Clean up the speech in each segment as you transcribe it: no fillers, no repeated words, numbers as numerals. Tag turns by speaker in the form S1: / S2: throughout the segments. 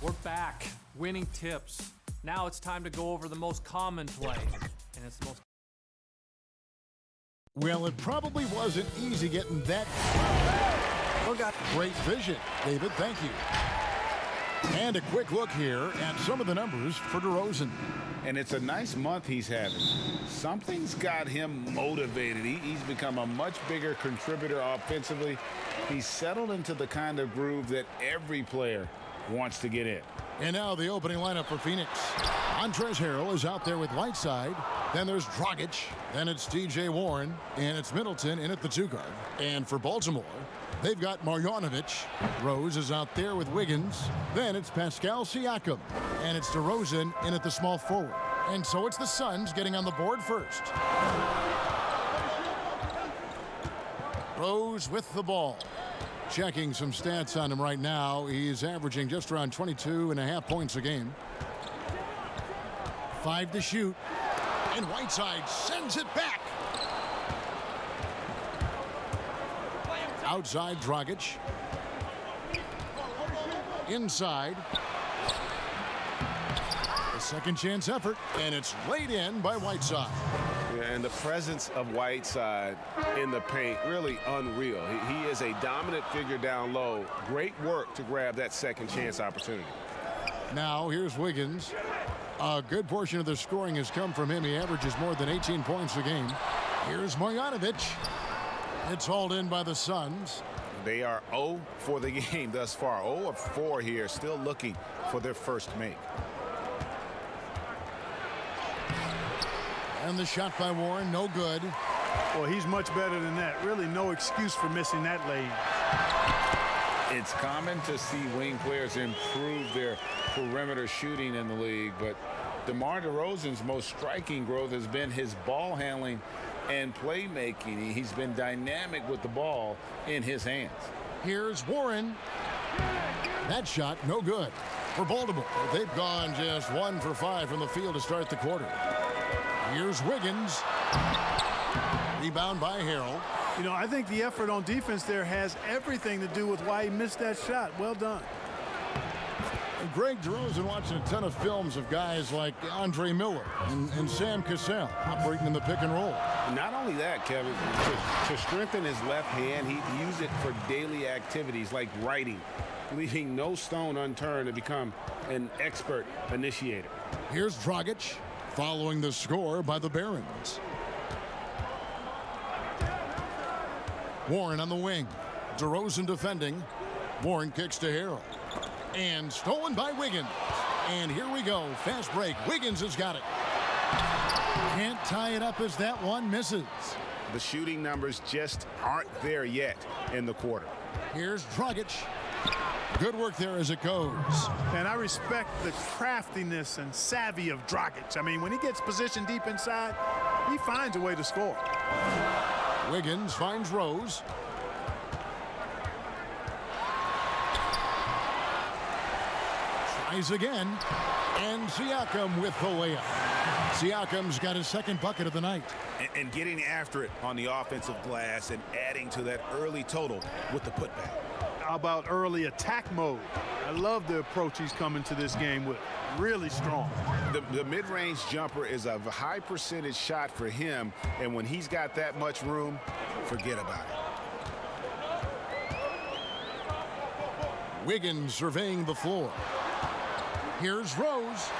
S1: We're back, winning tips. Now it's time to go over the most common play, and it's the most.
S2: Well, it probably wasn't easy getting that. Great vision, David. Thank you. And a quick look here at some of the numbers for DeRozan.
S3: And it's a nice month he's having. Something's got him motivated. He's become a much bigger contributor offensively. He's settled into the kind of groove that every player wants to get in.
S2: And now the opening lineup for Phoenix. Montrezl Harrell is out there with Whiteside. Then there's Dragic. Then it's T.J. Warren. And it's Middleton in at the 2 guard. And for Baltimore, they've got Marjanovic. Rose is out there with Wiggins. Then it's Pascal Siakam. And it's DeRozan in at the small forward. And so it's the Suns getting on the board first. Rose with the ball. Checking some stats on him right now. He's averaging just around 22.5 points a game. 5 to shoot. And Whiteside sends it back. Outside Dragic. Inside. A second chance effort. And it's laid in by Whiteside.
S3: And the presence of Whiteside in the paint, really unreal. He is a dominant figure down low. Great work to grab that second chance opportunity.
S2: Now here's Wiggins. A good portion of the scoring has come from him. He averages more than 18 points a game. Here's Marjanovic. It's hauled in by the Suns.
S3: They are 0 for the game thus far. 0 of 4 here, still looking for their first make.
S2: And the shot by Warren, no good.
S4: Well, he's much better than that. Really no excuse for missing that lane.
S3: It's common to see wing players improve their perimeter shooting in the league, but DeMar DeRozan's most striking growth has been his ball handling and playmaking. He's been dynamic with the ball in his hands.
S2: Here's Warren. That shot, no good. For Baltimore, they've gone just 1 for 5 from the field to start the quarter. Here's Wiggins. Rebound by Harrell.
S4: You know, I think the effort on defense there has everything to do with why he missed that shot. Well done.
S2: And Greg DeRozan watching a ton of films of guys like Andre Miller and Sam Cassell operating in the pick and roll.
S3: Not only that, Kevin, to strengthen his left hand, he used it for daily activities like writing, leaving no stone unturned to become an expert initiator.
S2: Here's Dragic, following the score by the Barons. Warren on the wing. DeRozan defending. Warren kicks to Harrell. And stolen by Wiggins. And here we go. Fast break. Wiggins has got it. Can't tie it up as that one misses.
S3: The shooting numbers just aren't there yet in the quarter.
S2: Here's Dragic. Good work there as it goes.
S4: And I respect the craftiness and savvy of Dragic. I mean, when he gets positioned deep inside, he finds a way to score.
S2: Wiggins finds Rose. Tries again. And Siakam with the layup. Siakam's got his second bucket of the night.
S3: And getting after it on the offensive glass and adding to that early total with the putback.
S4: How about early attack mode? I love the approach he's coming to this game with. Really strong.
S3: The mid-range jumper is a high percentage shot for him, and when he's got that much room, forget about it.
S2: Wiggins surveying the floor. Here's Rose,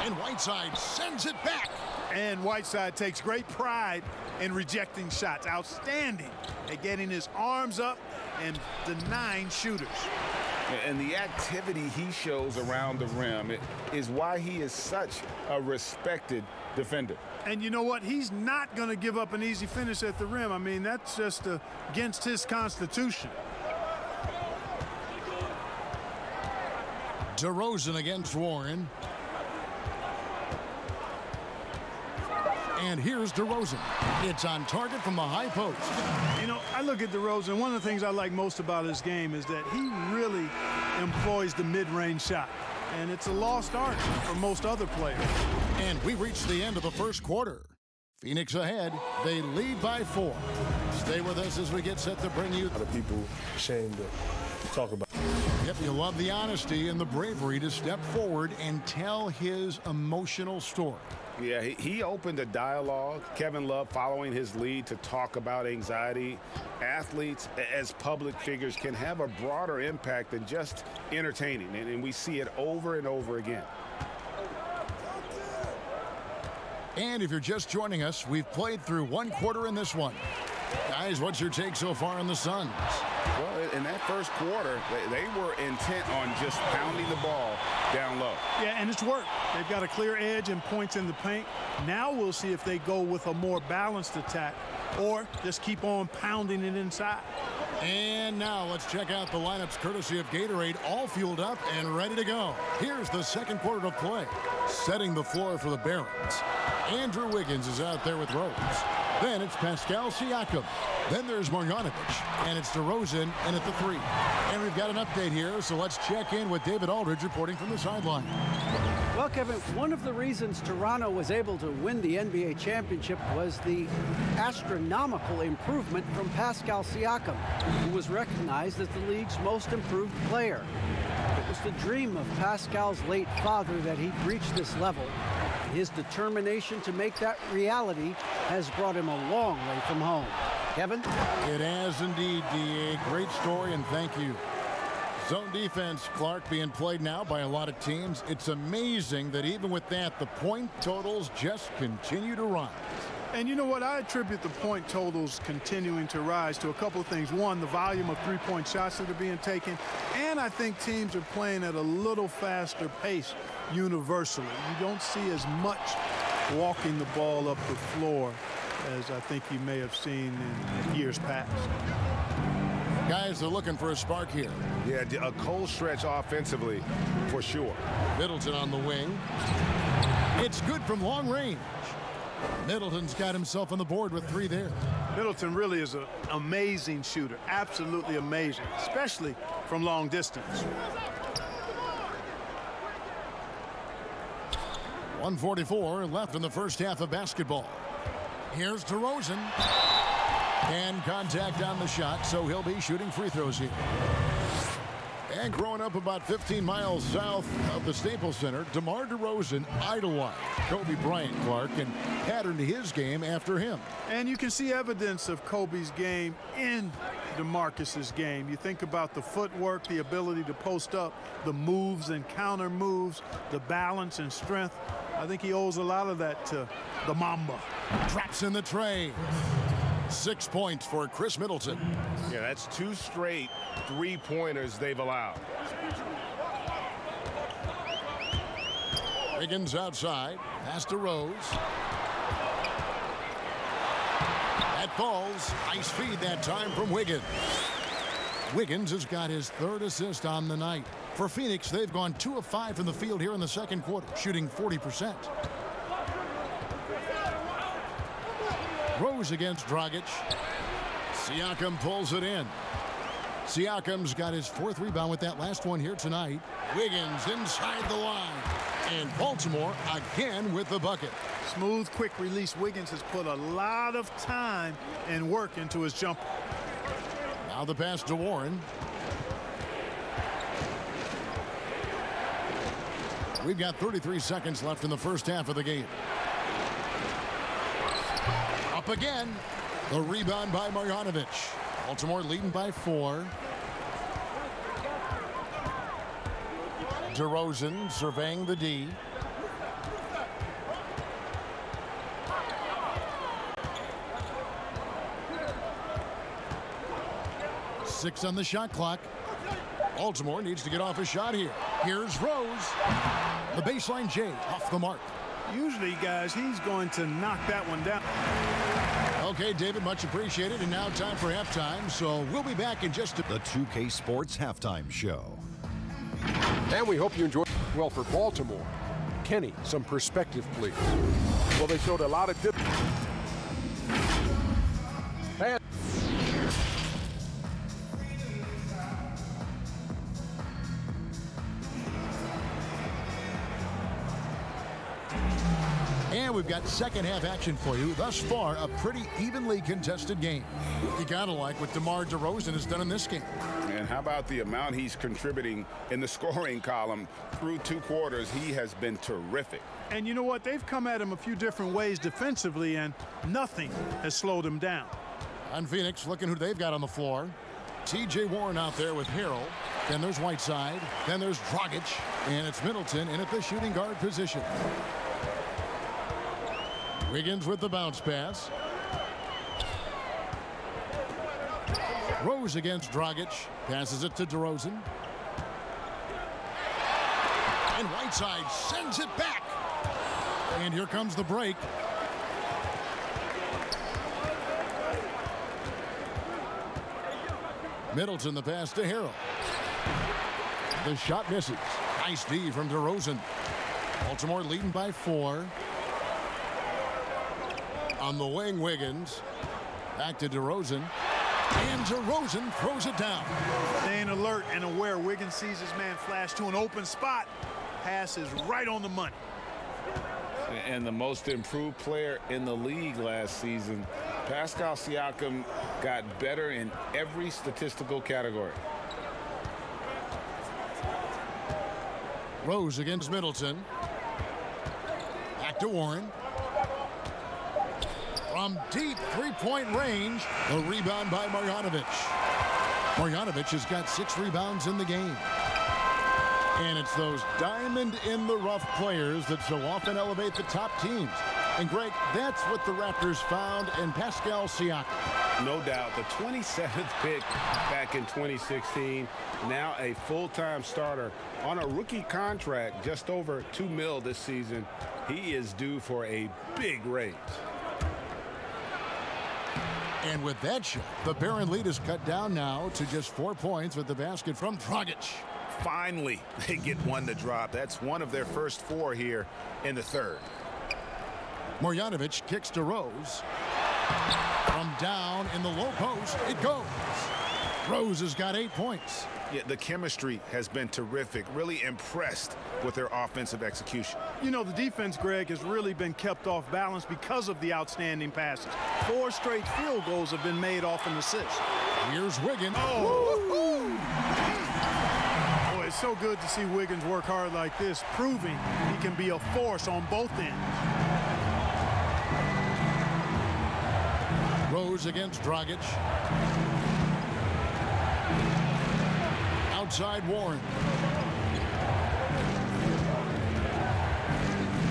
S2: and Whiteside sends it back.
S4: And Whiteside takes great pride in rejecting shots. Outstanding at getting his arms up and denying shooters.
S3: And the activity he shows around the rim is why he is such a respected defender.
S4: And you know what? He's not going to give up an easy finish at the rim. I mean, that's just against his constitution.
S2: DeRozan against Warren. And here's DeRozan. It's on target from the high post.
S4: You know, I look at DeRozan. One of the things I like most about his game is that he really employs the mid-range shot. And it's a lost art for most other players.
S2: And we've reached the end of the first quarter. Phoenix ahead. They lead by 4. Stay with us as we get set to bring you.
S5: A lot of people ashamed to talk about.
S2: Yep, you love the honesty and the bravery to step forward and tell his emotional story.
S3: Yeah, he opened a dialogue. Kevin Love following his lead to talk about anxiety. Athletes as public figures can have a broader impact than just entertaining, and we see it over and over again.
S2: And if you're just joining us, we've played through 1 quarter in this one. Guys, what's your take so far on the Suns?
S3: Well, in that first quarter, they were intent on just pounding the ball down low.
S4: Yeah, and it's worked. They've got a clear edge and points in the paint. Now we'll see if they go with a more balanced attack or just keep on pounding it inside.
S2: And now let's check out the lineups courtesy of Gatorade, all fueled up and ready to go. Here's the second quarter of play. Setting the floor for the Barons. Andrew Wiggins is out there with Rose. Then it's Pascal Siakam. Then there's Marjanovic. And it's DeRozan in at the 3. And we've got an update here, so let's check in with David Aldridge reporting from the sideline.
S6: Well, Kevin, one of the reasons Toronto was able to win the NBA championship was the astronomical improvement from Pascal Siakam, who was recognized as the league's most improved player. It was the dream of Pascal's late father that he'd reach this level. His determination to make that reality has brought him a long way from home. Kevin?
S2: It has indeed, D.A. Great story, and thank you. Zone defense, Clark, being played now by a lot of teams. It's amazing that even with that, the point totals just continue to rise.
S4: And you know what? I attribute the point totals continuing to rise to a couple of things. One, the volume of three-point shots that are being taken. And I think teams are playing at a little faster pace universally. You don't see as much walking the ball up the floor as I think you may have seen in years past.
S2: Guys are looking for a spark here.
S3: Yeah, a cold stretch offensively for sure.
S2: Middleton on the wing. It's good from long range. Middleton's got himself on the board with 3 there.
S4: Middleton really is an amazing shooter. Absolutely amazing, especially from long distance.
S2: 1:44 left in the first half of basketball. Here's DeRozan. And contact on the shot, so he'll be shooting free throws here. And growing up about 15 miles south of the Staples Center, DeMar DeRozan idolized Kobe Bryant, Clark, and patterned his game after him.
S4: And you can see evidence of Kobe's game in DeMarcus's game. You think about the footwork, the ability to post up, the moves and counter moves, the balance and strength. I think he owes a lot of that to the Mamba.
S2: Drops in the tray. 6 points for Chris Middleton.
S3: Yeah, that's 2 straight three-pointers they've allowed.
S2: Wiggins outside. Pass to Rose. That falls. Nice feed that time from Wiggins. Wiggins has got his 3rd assist on the night. For Phoenix, they've gone 2 of 5 from the field here in the second quarter, shooting 40%. Rose against Dragic. Siakam pulls it in. Siakam's got his 4th rebound with that last one here tonight. Wiggins inside the line. And Baltimore again with the bucket.
S4: Smooth, quick release. Wiggins has put a lot of time and work into his jumper.
S2: Now the pass to Warren. We've got 33 seconds left in the first half of the game. Up again. The rebound by Marjanovic. Baltimore leading by 4. DeRozan surveying the D. Six on the shot clock. Baltimore needs to get off a shot here. Here's Rose. The baseline J off the mark.
S4: Usually, guys, he's going to knock that one down.
S2: Okay, David, much appreciated. And now time for halftime. So we'll be back in just a...
S7: The 2K Sports Halftime Show.
S8: And we hope you enjoyed. Well, for Baltimore, Kenny, some perspective, please. Well, they showed a lot of difference.
S2: And we've got second half action for you. Thus far, a pretty evenly contested game. You gotta like what DeMar DeRozan has done in this game.
S3: And how about the amount he's contributing in the scoring column through 2 quarters? He has been terrific.
S4: And you know what? They've come at him a few different ways defensively, and nothing has slowed him down.
S2: On Phoenix, looking who they've got on the floor. T.J. Warren out there with Harrell. Then there's Whiteside. Then there's Dragic. And it's Middleton in at the shooting guard position. Wiggins with the bounce pass. Rose against Dragic. Passes it to DeRozan. And Whiteside sends it back. And here comes the break. Middleton the pass to Harrell. The shot misses. Nice D from DeRozan. Baltimore leading by 4. On the wing, Wiggins. Back to DeRozan. And DeRozan throws it down.
S4: Staying alert and aware. Wiggins sees his man flash to an open spot. Pass is right on the money.
S3: And the most improved player in the league last season, Pascal Siakam, got better in every statistical category.
S2: Rose against Middleton. Back to Warren. From deep three-point range, a rebound by Marjanovic. Marjanovic has got 6 rebounds in the game. And it's those diamond-in-the-rough players that so often elevate the top teams. And, Greg, that's what the Raptors found in Pascal Siakam.
S3: No doubt. The 27th pick back in 2016. Now a full-time starter on a rookie contract, just over $2 million this season. He is due for a big raise.
S2: And with that shot, the Barron lead is cut down now to just 4 points with the basket from Dragic.
S3: Finally, they get one to drop. That's one of their first 4 here in the third.
S2: Marjanovic kicks to Rose. From down in the low post, it goes. Rose has got 8 points.
S3: Yeah, the chemistry has been terrific. Really impressed with their offensive execution.
S4: You know, the defense, Greg, has really been kept off balance because of the outstanding passes. 4 straight field goals have been made off an assist.
S2: Here's Wiggins.
S4: Oh! Boy, it's so good to see Wiggins work hard like this, proving he can be a force on both ends.
S2: Rose against Dragic. Outside Warren.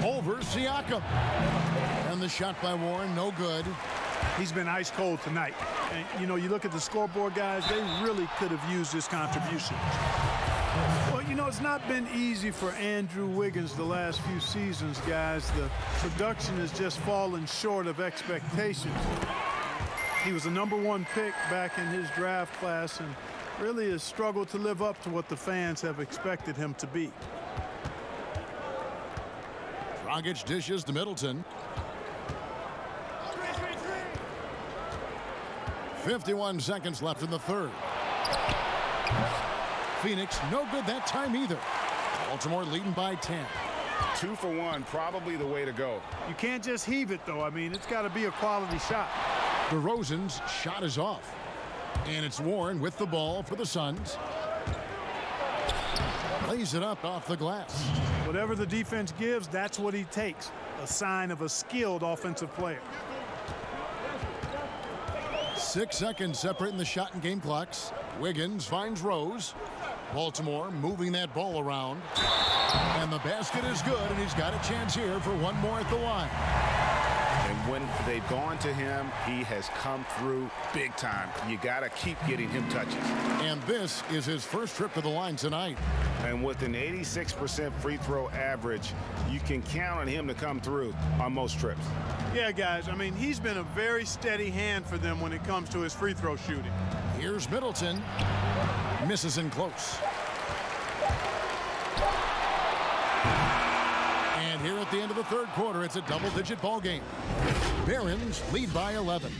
S2: Over Siakam. And the shot by Warren, no good.
S4: He's been ice cold tonight. And, you know, you look at the scoreboard, guys, they really could have used this contribution. Well, you know, it's not been easy for Andrew Wiggins the last few seasons, guys. The production has just fallen short of expectations. He was the #1 pick back in his draft class and really has struggled to live up to what the fans have expected him to be.
S2: Dragic dishes to Middleton. 51 seconds left in the third. Phoenix, no good that time either. Baltimore leading by 10.
S3: 2 for 1, probably the way to go.
S4: You can't just heave it, though. I mean, it's got to be a quality shot.
S2: DeRozan's shot is off. And it's Warren with the ball for the Suns. Lays it up off the glass.
S4: Whatever the defense gives, that's what he takes. A sign of a skilled offensive player.
S2: 6 seconds separating the shot and game clocks. Wiggins finds Rose. Baltimore moving that ball around. And the basket is good, and he's got a chance here for one more at the line.
S3: And when they've gone to him, he has come through big time. You got to keep getting him touches.
S2: And this is his first trip to the line tonight.
S3: And with an 86% free throw average, you can count on him to come through on most trips.
S4: Yeah, guys, I mean, he's been a very steady hand for them when it comes to his free throw shooting.
S2: Here's Middleton. Misses in close. And here at the end of the third quarter, it's a double-digit ball game. Barons lead by 11.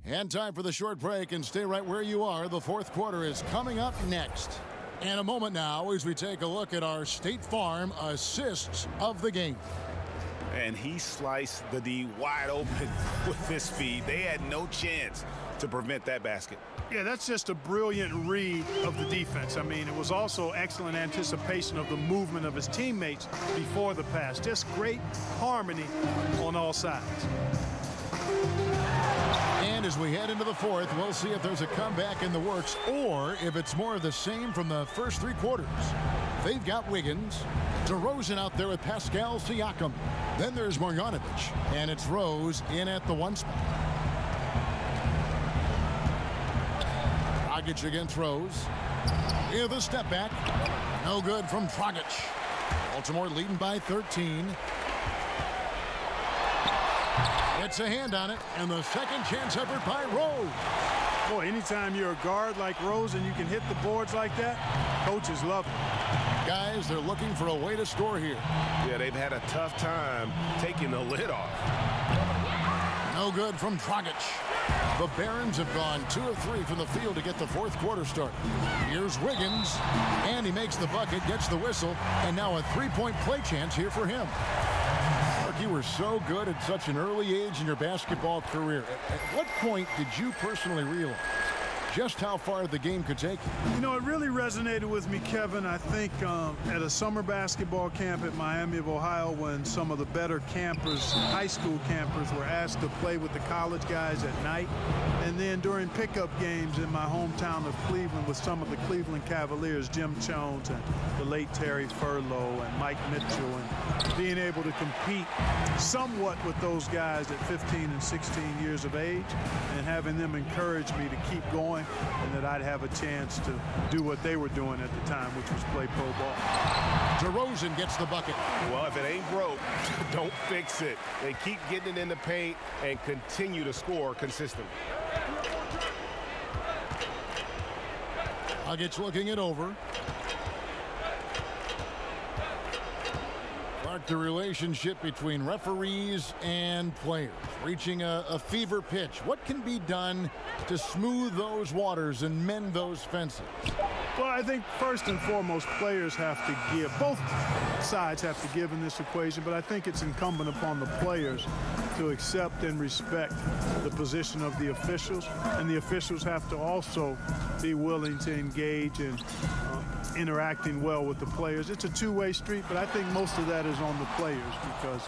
S2: And time for the short break, and stay right where you are. The fourth quarter is coming up next. And a moment now as we take a look at our State Farm assists of the game.
S3: and he sliced the D wide open with his speed. They had no chance to prevent that basket.
S4: Yeah, that's just a brilliant read of the defense. I mean, it was also excellent anticipation of the movement of his teammates before the pass. Just great harmony on all sides.
S2: And as we head into the fourth, we'll see if there's a comeback in the works or if it's more of the same from the first three quarters. They've got Wiggins, DeRozan out there with Pascal Siakam. Then there's Marjanovic, and it's Rose in at the 1 spot. Dragic against Rose. Here's the step back. No good from Dragic. Baltimore leading by 13. Gets a hand on it, and the second chance effort by Rose.
S4: Boy, anytime you're a guard like Rose and you can hit the boards like that, coaches love it.
S2: Guys, they're looking for a way to score here.
S5: Yeah, they've had a tough time taking the lid off.
S2: No good from Dragic. The Barons have gone 2 of 3 from the field to get the fourth quarter started. Here's Wiggins, and he makes the bucket, gets the whistle, and now a three-point play chance here for him. Mark, you were so good at such an early age in your basketball career. At what point did you personally realize just how far the game could take you?
S4: You know, it really resonated with me, Kevin, I think at a summer basketball camp at Miami of Ohio when some of the better campers, high school campers, were asked to play with the college guys at night. And then during pickup games in my hometown of Cleveland with some of the Cleveland Cavaliers, Jim Jones and the late Terry Furlow and Mike Mitchell, and being able to compete somewhat with those guys at 15 and 16 years of age and having them encourage me to keep going and that I'd have a chance to do what they were doing at the time, which was play pro ball.
S2: DeRozan gets the bucket.
S5: Well, if it ain't broke, don't fix it. They keep getting it in the paint and continue to score consistently.
S2: Dragic looking it over. Mark, the relationship between referees and players reaching a fever pitch. What can be done to smooth those waters and mend those fences?
S4: Well, I think first and foremost, players have to give. Both sides have to give in this equation, but I think it's incumbent upon the players to accept and respect the position of the officials, and the officials have to also be willing to engage in interacting well with the players. It's a two-way street, but I think most of that is on the players because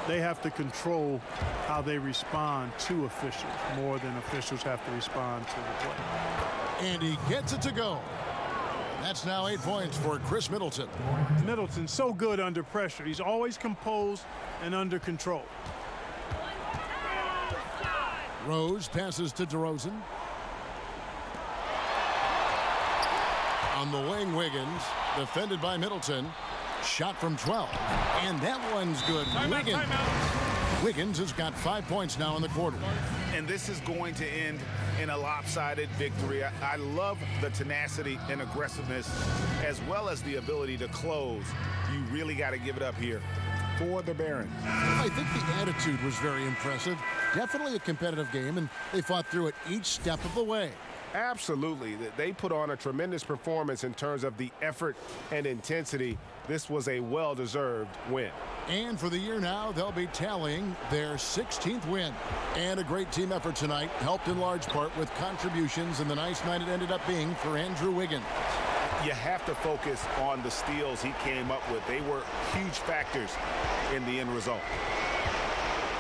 S4: they have to control how they respond to officials more than officials have to respond to the play.
S2: And he gets it to go. That's now 8 points for Chris Middleton.
S4: Middleton's so good under pressure. He's always composed and under control.
S2: Rose passes to DeRozan. On the wing, Wiggins, defended by Middleton. Shot from 12, and that one's good. Wiggins has got 5 points now in the quarter.
S3: And this is going to end in a lopsided victory. I love the tenacity and aggressiveness as well as the ability to close. You really got to give it up here for the Barons.
S2: I think the attitude was very impressive. Definitely a competitive game, and they fought through it each step of the way.
S5: Absolutely. They put on a tremendous performance in terms of the effort and intensity. This was a well-deserved win.
S2: And for the year now, they'll be tallying their 16th win. And a great team effort tonight, helped in large part with contributions, and the nice night it ended up being for Andrew Wiggins.
S3: You have to focus on the steals he came up with. They were huge factors in the end result.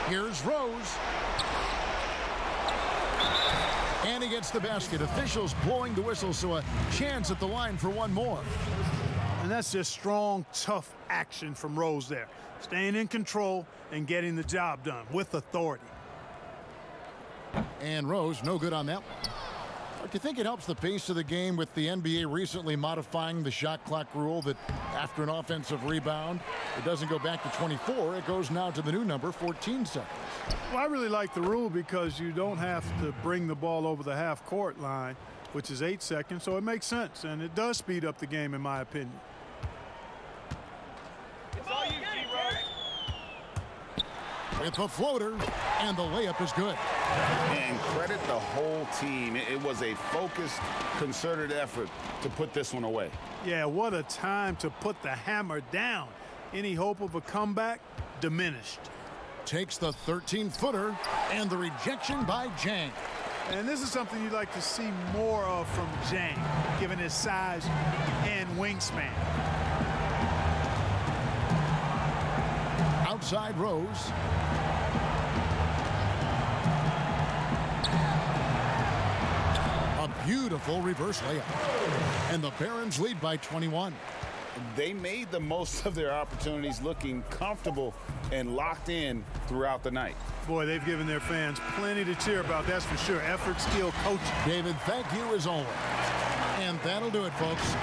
S2: Here's Rose. And he gets the basket. Officials blowing the whistle, so a chance at the line for one more.
S4: And that's just strong, tough action from Rose there. Staying in control and getting the job done with authority.
S2: And Rose, no good on that one. Do you think it helps the pace of the game with the NBA recently modifying the shot clock rule that after an offensive rebound, it doesn't go back to 24, it goes now to the new number, 14 seconds?
S4: Well, I really like the rule because you don't have to bring the ball over the half-court line, which is 8 seconds, so it makes sense, and it does speed up the game, in my opinion.
S9: It's all you, G-Rose.
S2: With the floater, and the layup is good.
S3: And credit the whole team. It was a focused, concerted effort to put this one away.
S4: Yeah, what a time to put the hammer down. Any hope of a comeback diminished.
S2: Takes the 13-footer and the rejection by Jang.
S4: And this is something you'd like to see more of from Jang, given his size and wingspan.
S2: Outside Rose. A beautiful reverse layup. And the Barons lead by 21.
S3: They made the most of their opportunities, looking comfortable and locked in throughout the night.
S4: Boy, they've given their fans plenty to cheer about, that's for sure. Effort, skill, coaching.
S2: David, thank you as always. And that'll do it, folks.